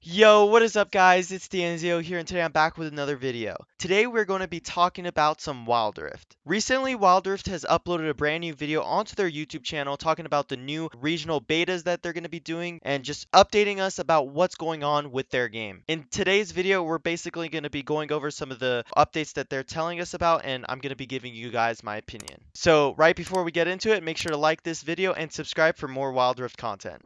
Yo, what is up guys? It's DNZio here and today I'm back with another video. Today we're going to be talking about some Wild Rift. Recently, Wild Rift has uploaded a brand new video onto their YouTube channel talking about the new regional betas that they're going to be doing and just updating us about what's going on with their game. In today's video, we're basically going to be going over some of the updates that they're telling us about and I'm going to be giving you guys my opinion. So right before we get into it, make sure to like this video and subscribe for more Wild Rift content.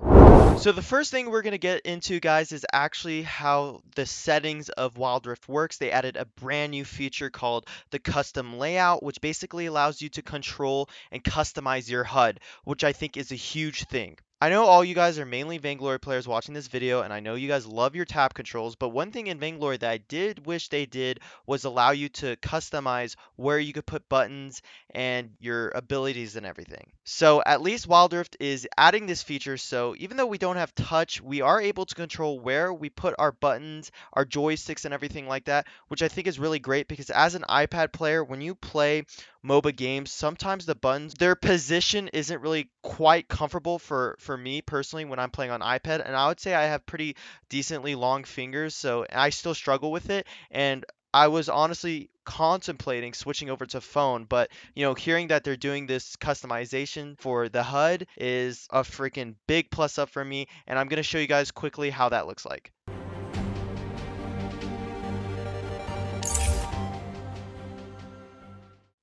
So the first thing we're going to get into, guys, is actually how the settings of Wild Rift works. They added a brand new feature called the custom layout, which basically allows you to control and customize your HUD, which I think is a huge thing. I know all you guys are mainly Vainglory players watching this video, and I know you guys love your tab controls, but one thing in Vainglory that I did wish they did was allow you to customize where you could put buttons and your abilities and everything. So at least Wild Rift is adding this feature, so even though we don't have touch, we are able to control where we put our buttons, our joysticks and everything like that, which I think is really great because as an iPad player, when you play MOBA games, sometimes the buttons, their position isn't really quite comfortable for me personally when I'm playing on iPad, and I would say I have pretty decently long fingers, so I still struggle with it, and I was honestly contemplating switching over to phone, but hearing that they're doing this customization for the HUD is a freaking big plus up for me, and I'm going to show you guys quickly how that looks like.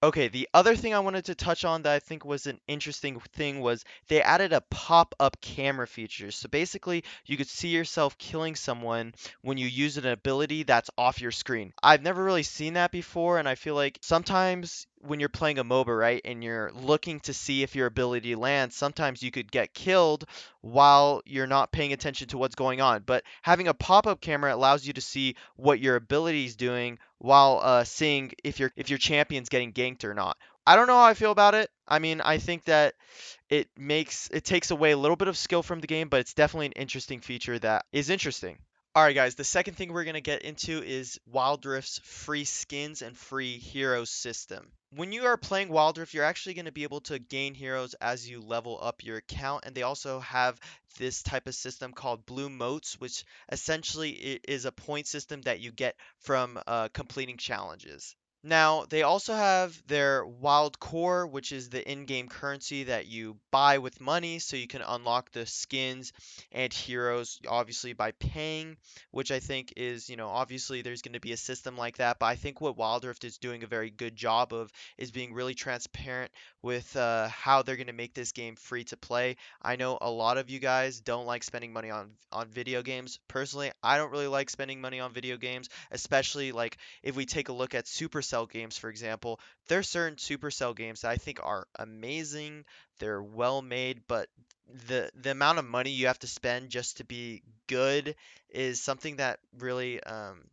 Okay, the other thing I wanted to touch on that I think was an interesting thing was they added a pop-up camera feature. So basically, you could see yourself killing someone when you use an ability that's off your screen. I've never really seen that before, and I feel like sometimes when you're playing a MOBA, right, and you're looking to see if your ability lands, sometimes you could get killed while you're not paying attention to what's going on. But having a pop-up camera allows you to see what your ability is doing while seeing if your champion's getting ganked or not. I don't know how I feel about it. I mean, I think that it takes away a little bit of skill from the game, but it's definitely an interesting feature that is interesting. All right, guys, the second thing we're going to get into is Wild Rift's free skins and free heroes system. When you are playing Wild Rift, you're actually going to be able to gain heroes as you level up your account, and they also have this type of system called Blue Motes, which essentially is a point system that you get from completing challenges. Now, they also have their Wild Core, which is the in-game currency that you buy with money, so you can unlock the skins and heroes, obviously by paying, which I think is, obviously there's going to be a system like that, but I think what Wild Rift is doing a very good job of is being really transparent with how they're going to make this game free to play. I know a lot of you guys don't like spending money on video games. Personally, I don't really like spending money on video games, especially like if we take a look at Supercell games, for example. There's certain Supercell games that I think are amazing. They're well made, but the amount of money you have to spend just to be good is something that really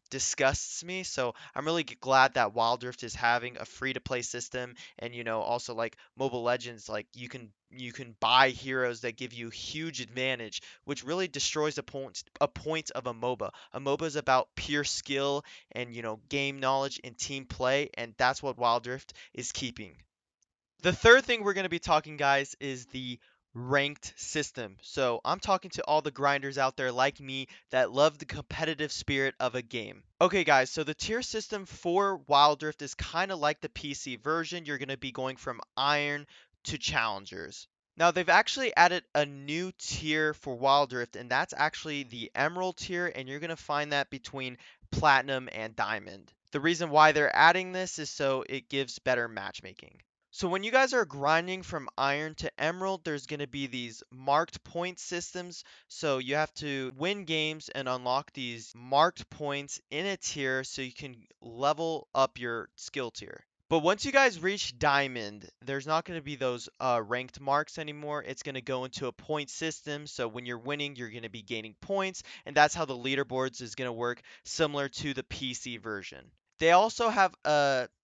disgusts me. So I'm really glad that Wild Rift is having a free to play system, and also like Mobile Legends, like you can buy heroes that give you huge advantage, which really destroys a point of a MOBA. A MOBA is about pure skill and game knowledge and team play, and that's what Wild Rift is keeping. The third thing we're going to be talking, guys, is the ranked system. So I'm talking to all the grinders out there like me that love the competitive spirit of a game. Okay, guys, so the tier system for Wild Rift is kind of like the PC version. You're going to be going from Iron to Challengers. Now, they've actually added a new tier for Wild Rift, and that's actually the Emerald tier, and you're going to find that between Platinum and Diamond. The reason why they're adding this is so it gives better matchmaking. So when you guys are grinding from Iron to Emerald, there's going to be these marked point systems. So you have to win games and unlock these marked points in a tier so you can level up your skill tier. But once you guys reach Diamond, there's not going to be those ranked marks anymore. It's going to go into a point system. So when you're winning, you're going to be gaining points. And that's how the leaderboards is going to work, similar to the PC version. They also have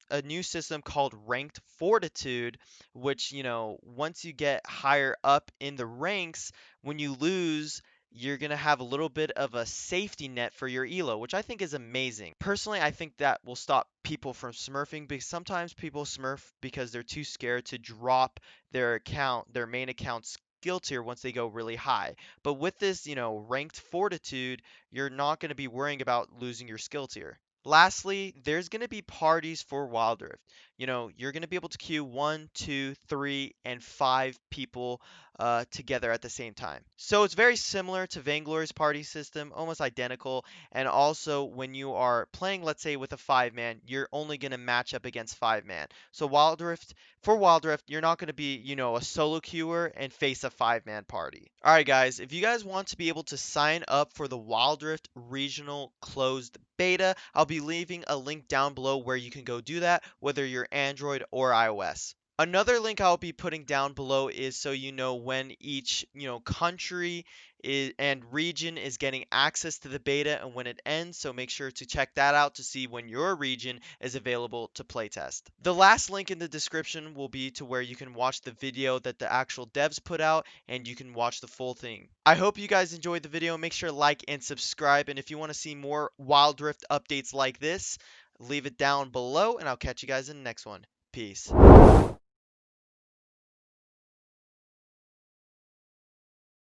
a new system called Ranked Fortitude, which, once you get higher up in the ranks, when you lose, you're going to have a little bit of a safety net for your elo, which I think is amazing. Personally, I think that will stop people from smurfing because sometimes people smurf because they're too scared to drop their main account skill tier once they go really high. But with this, ranked Fortitude, you're not going to be worrying about losing your skill tier. Lastly, there's going to be parties for Wild Rift. You're going to be able to queue one, two, three, and five people together at the same time. So it's very similar to Vainglory's party system, almost identical. And also, when you are playing, let's say, with a five man, you're only going to match up against five man. So for Wild Rift, you're not going to be, a solo queuer and face a five-man party. All right, guys, if you guys want to be able to sign up for the Wild Rift Regional Closed Beta, I'll be leaving a link down below where you can go do that, whether you're Android or iOS. Another link I'll be putting down below is so you know when each, country and region is getting access to the beta and when it ends, so make sure to check that out to see when your region is available to playtest. The last link in the description will be to where you can watch the video that the actual devs put out and you can watch the full thing. I hope you guys enjoyed the video. Make sure to like and subscribe, and if you want to see more Wild Rift updates like this, leave it down below and I'll catch you guys in the next one. Peace.